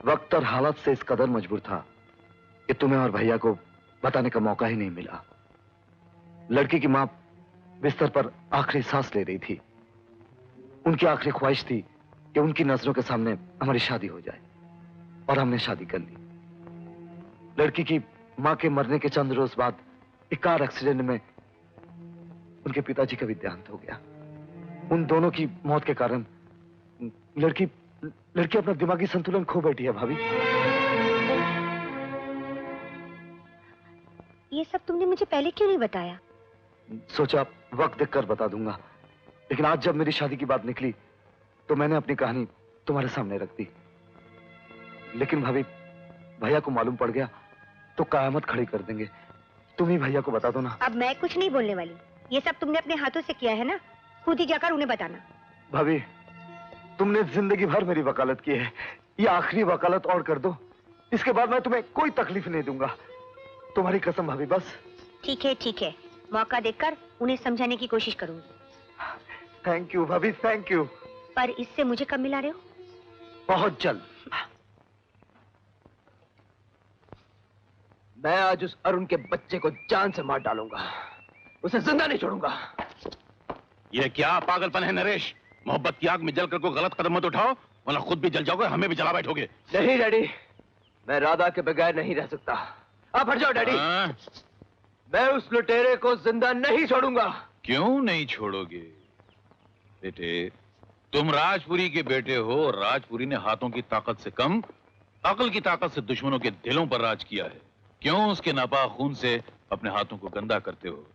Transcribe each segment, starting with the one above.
वक्त और हालात से इस कदर मजबूर था कि तुम्हें और भैया को बताने का मौका ही नहीं मिला। लड़की की मां बिस्तर पर आखिरी सांस ले रही थी। उनकी आखिरी ख्वाहिश थी कि उनकी नजरों के सामने हमारी शादी हो जाए, और हमने शादी कर ली। लड़की की मां के मरने के चंद रोज बाद एक कार एक्सीडेंट में उनके पिताजी का भी देहांत हो गया। उन दोनों की मौत के कारण लड़की अपना दिमागी संतुलन खो बैठी है भाभी। ये सब तुमने मुझे पहले क्यों नहीं बताया? सोचा वक्त देखकर बता दूंगा, लेकिन आज जब मेरी शादी की बात निकली तो मैंने अपनी कहानी तुम्हारे सामने रख दी। लेकिन भाभी, भैया को मालूम पड़ गया तो कयामत खड़ी कर देंगे। तुम ही भैया को बता दो ना। अब मैं कुछ नहीं बोलने वाली। ये सब तुमने अपने हाथों से किया है ना, खुद ही जाकर उन्हें बताना। भाभी, तुमने जिंदगी भर मेरी वकालत की है, ये आखिरी वकालत और कर दो। इसके बाद मैं तुम्हें कोई तकलीफ नहीं दूंगा, तुम्हारी कसम भाभी। बस ठीक है, मौका देखकर उन्हें समझाने की कोशिश करूंगी। थैंक यू भाभी, थैंक यू। पर इससे मुझे कब मिला रहे हो? बहुत जल्द। मैं आज उस अरुण के बच्चे को जान से मार डालूंगा, उसे जिंदा नहीं छोड़ूंगा। ये क्या पागलपन है नरेश? मोहब्बत की आग में जलकर कोई गलत कदम मत उठाओ, वरना खुद भी जल जाओगे, हमें भी जला बैठोगे। नहीं डैडी, मैं राधा के बगैर नहीं रह सकता। आप हट जाओ डैडी। मैं उस लुटेरे को जिंदा नहीं छोड़ूंगा। क्यों नहीं छोड़ोगे बेटे? तुम राजपुरी के बेटे हो। राजपुरी ने हाथों की ताकत से कम अकल की ताकत से दुश्मनों के दिलों पर राज किया है। क्यों उसके नापाक खून से अपने हाथों को गंदा करते हो?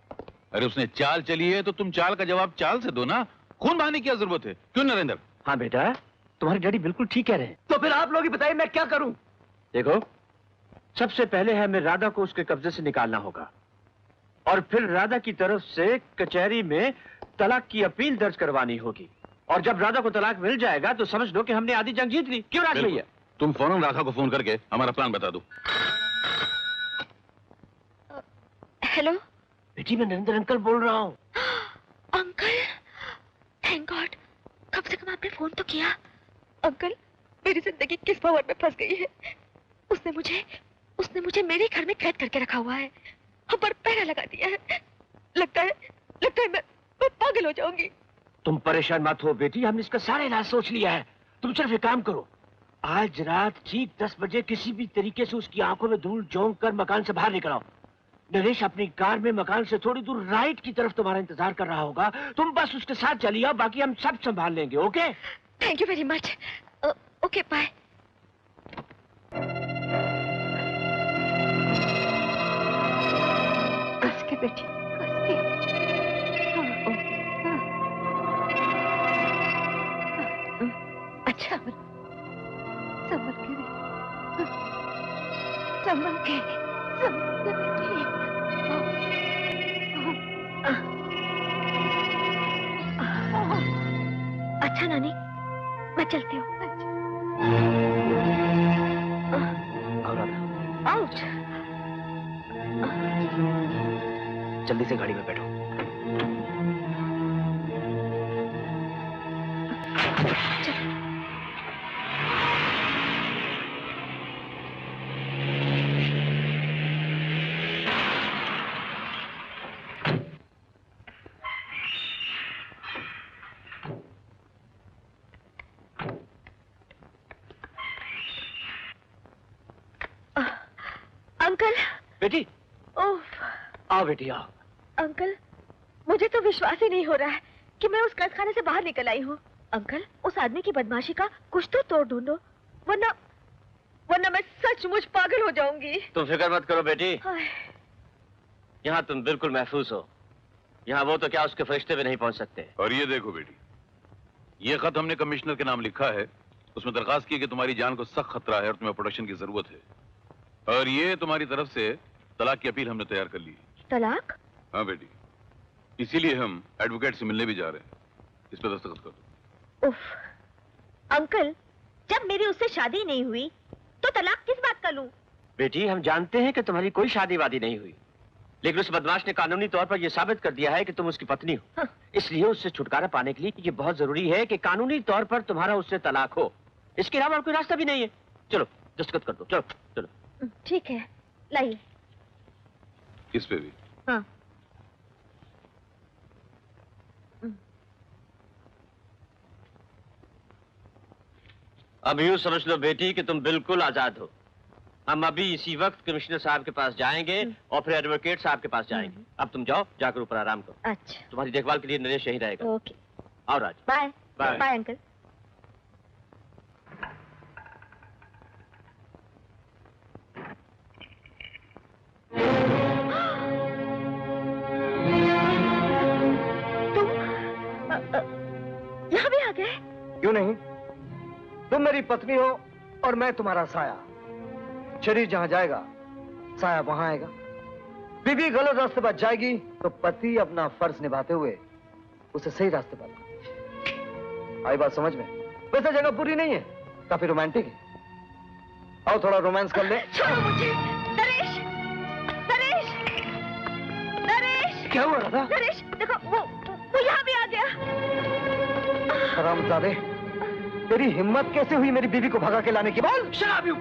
अरे उसने चाल चली है तो तुम चाल का जवाब चाल से दो ना। खून बहाने की क्या जरूरत है? क्यों नरेंद्र? हाँ बेटा, तुम्हारे डैडी बिल्कुल ठीक कह रहे हैं। तो फिर आप लोग ही बताइए मैं क्या करूं? देखो, सबसे पहले हमें राधा को उसके कब्जे से निकालना होगा, और फिर राधा की तरफ से कचहरी में तलाक की अपील दर्ज करवानी होगी। और जब राधा को तलाक मिल जाएगा तो समझ लो कि हमने आधी जंग जीत ली। क्यों राज भैया? तुम फौरन राधा को फोन करके हमारा प्लान बता दो। हेलो बेटी, मैं नरेंद्र अंकल बोल रहा हूँ। अंकल, थैंक गॉड, कम से कम आपने फोन तो किया। अंकल, मेरी जिंदगी किस भंवर में फंस गई है। उसने मुझे मेरे घर में कैद करके रखा हुआ है, हम पर पहरा लगा दिया है। लगता है मैं पागल हो जाऊंगी। तुम परेशान मत हो बेटी, हमने इसका सारा इलाज सोच लिया है। तुम सिर्फ एक काम करो, आज रात ठीक 10 बजे किसी भी तरीके से उसकी आंखों में धूल झोंक कर मकान से बाहर निकल आओ। नरेश अपनी कार में मकान से थोड़ी दूर राइट की तरफ तुम्हारा इंतजार कर रहा होगा। तुम बस उसके साथ चलिए, बाकी हम सब संभाल लेंगे। Okay? Thank you very much. Okay, bye. कस के बेटी, कस के। अच्छा, संभल के बेटी, संभल के बेटी। अच्छा नानी, मैं चलती हूँ। आउट। जल्दी से गाड़ी में बैठो। अंकल। बेटी, ओह, आओ बेटी आओ। अंकल, मुझे तो विश्वास ही नहीं हो रहा है कि मैं उस कैदखाने से बाहर निकल आई हूँ। अंकल, उस आदमी की बदमाशी का कुछ तो तोड़ ढूंढो, वरना मैं सचमुच पागल हो जाऊंगी। तुम फिक्र मत करो बेटी, हाय। यहाँ तुम बिल्कुल महफूज हो। यहाँ वो तो क्या, उसके फरिश्ते भी नहीं पहुंच सकते। और ये देखो बेटी, ये खत हमने कमिश्नर के नाम लिखा है। उसमें दरखास्त की कि तुम्हारी जान को सख्त खतरा है और तुम्हें प्रोटेक्शन की जरूरत है। और ये तुम्हारी तरफ से तलाक की अपील हमने तैयार कर ली है। तलाक? हाँ बेटी, इसीलिए हम एडवोकेट से मिलने भी जा रहे हैं। इस पर दस्तखत कर दो। उफ, अंकल, जब मेरी उससे शादी नहीं हुई तो तलाक किस बात का लूं? बेटी, हम जानते हैं कि तुम्हारी कोई शादी वादी नहीं हुई, लेकिन उस बदमाश ने कानूनी तौर पर यह साबित कर दिया है कि तुम उसकी पत्नी हो। हाँ। इसलिए उससे छुटकारा पाने के लिए ये बहुत जरूरी है कि कानूनी तौर पर तुम्हारा उससे तलाक हो। इसके अलावा और कोई रास्ता भी नहीं है। चलो दस्तखत कर दो, चलो चलो। ठीक है, लाइए। इस पे भी। हाँ। अब यूं समझ लो बेटी कि तुम बिल्कुल आजाद हो। हम अभी इसी वक्त कमिश्नर साहब के पास जाएंगे और फिर एडवोकेट साहब के पास जाएंगे। अब तुम जाओ, जाकर ऊपर आराम करो। अच्छा। तुम्हारी देखभाल के लिए नरेश यहीं रहेगा। ओके। आओ Raj. Bye. Bye. Bye uncle. यहाँ भी आ गए? क्यों नहीं, तुम मेरी पत्नी हो और मैं तुम्हारा साया। शरीर जहां जाएगा साया वहां आएगा। बीवी गलत रास्ते पर जाएगी तो पति अपना फर्ज निभाते हुए उसे सही रास्ते पर लाए। आई बात समझ में? वैसे जगह पूरी नहीं है, काफी रोमांटिक है। आओ थोड़ा रोमांस कर ले। छोड़ो मुझे। नरेश, नरेश, नरेश। क्या हुआ राधा? नरेश देखो, वो यहाँ भी आ गया। हरामजादे, तेरी हिम्मत कैसे हुई मेरी बीवी को भगा के लाने की? बोल। शराबी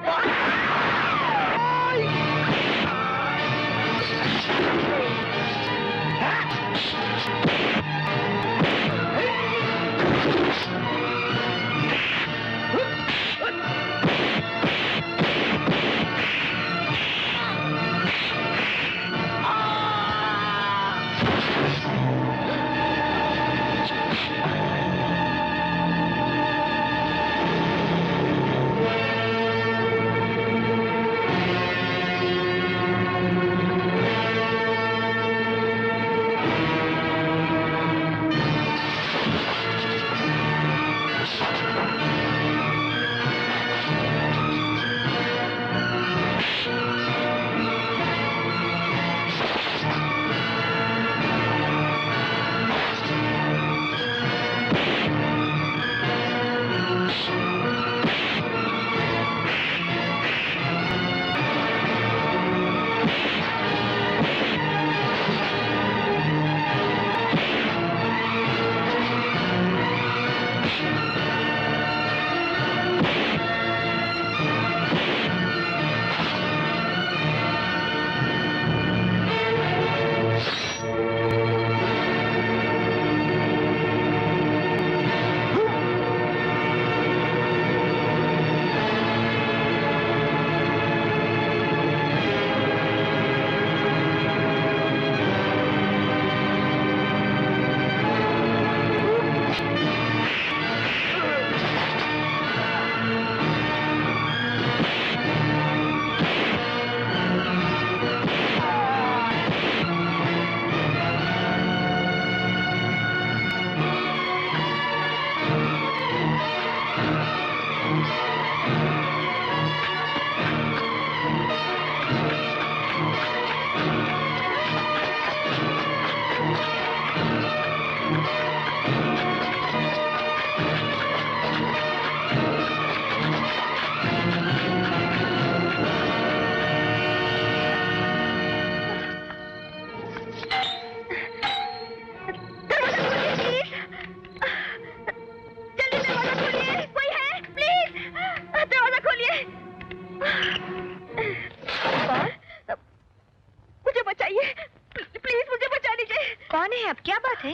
कौन है? अब क्या बात है?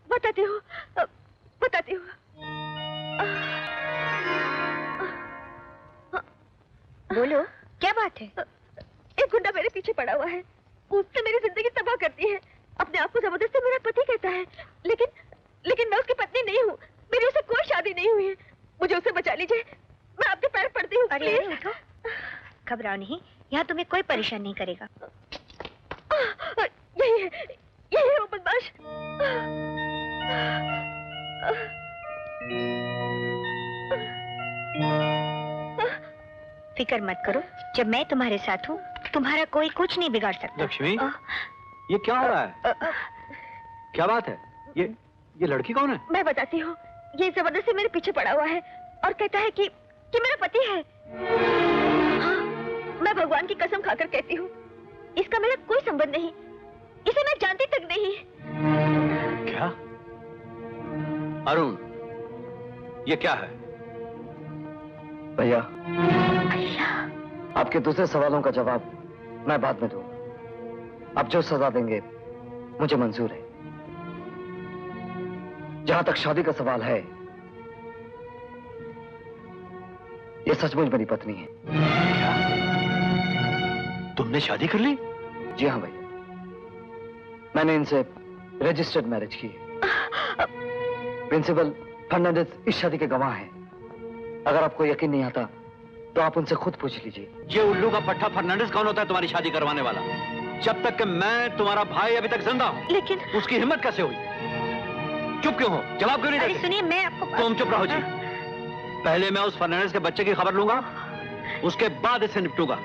बताती हूँ, बताती हूँ। बोलो, क्या बात है? एक गुंडा मेरे पीछे पड़ा हुआ है, उससे मेरी जिंदगी तबाह करती है। अपने आप को जबरदस्ती मेरा पति कहता है, लेकिन मैं उसकी पत्नी नहीं हूँ। मेरी उससे कोई शादी नहीं हुई है। मुझे उससे बचा लीजिए, मैं आपके पैर पड़ती हूँ। अरे अरे उठो, घबराओ नहीं, यहाँ तुम्हें कोई परेशान नहीं करेगा। यही है वो बदमाश। फिक्र मत करो, जब मैं तुम्हारे साथ हूँ तुम्हारा कोई कुछ नहीं बिगाड़ सकता। लक्ष्मी, ये क्या हो रहा है? क्या बात है? ये लड़की कौन है? मैं बताती हूँ। ये जबरदस्ती मेरे पीछे पड़ा हुआ है और कहता है कि मेरा पति है। हाँ, मैं भगवान की कसम खाकर कहती हूँ, इसका मेरा कोई संबंध नहीं। इसे मैं जानती तक नहीं। क्या? अरुण, ये क्या है? भैया, भैया, आपके दूसरे सवालों का जवाब मैं बाद में दूंगा। आप जो सजा देंगे मुझे मंजूर है। जहां तक शादी का सवाल है, ये सचमुच मेरी पत्नी है। तुमने शादी कर ली? जी हाँ भैया, मैंने इनसे रजिस्टर्ड मैरिज की है। प्रिंसिपल फर्नांडिस इस शादी के गवाह हैं। अगर आपको यकीन नहीं आता तो आप उनसे खुद पूछ लीजिए। ये उल्लू का पट्टा फर्नांडिस कौन होता है तुम्हारी शादी करवाने वाला? जब तक कि मैं तुम्हारा भाई अभी तक जिंदा हूं, लेकिन उसकी हिम्मत कैसे हुई? चुप क्यों हो? जवाब क्यों नहीं अरे देते? सुनिए, मैं आपको तुम चुप रहो जी। पहले मैं उस फर्नांडिस के बच्चे की खबर लूंगा, उसके बाद इससे निपटूंगा।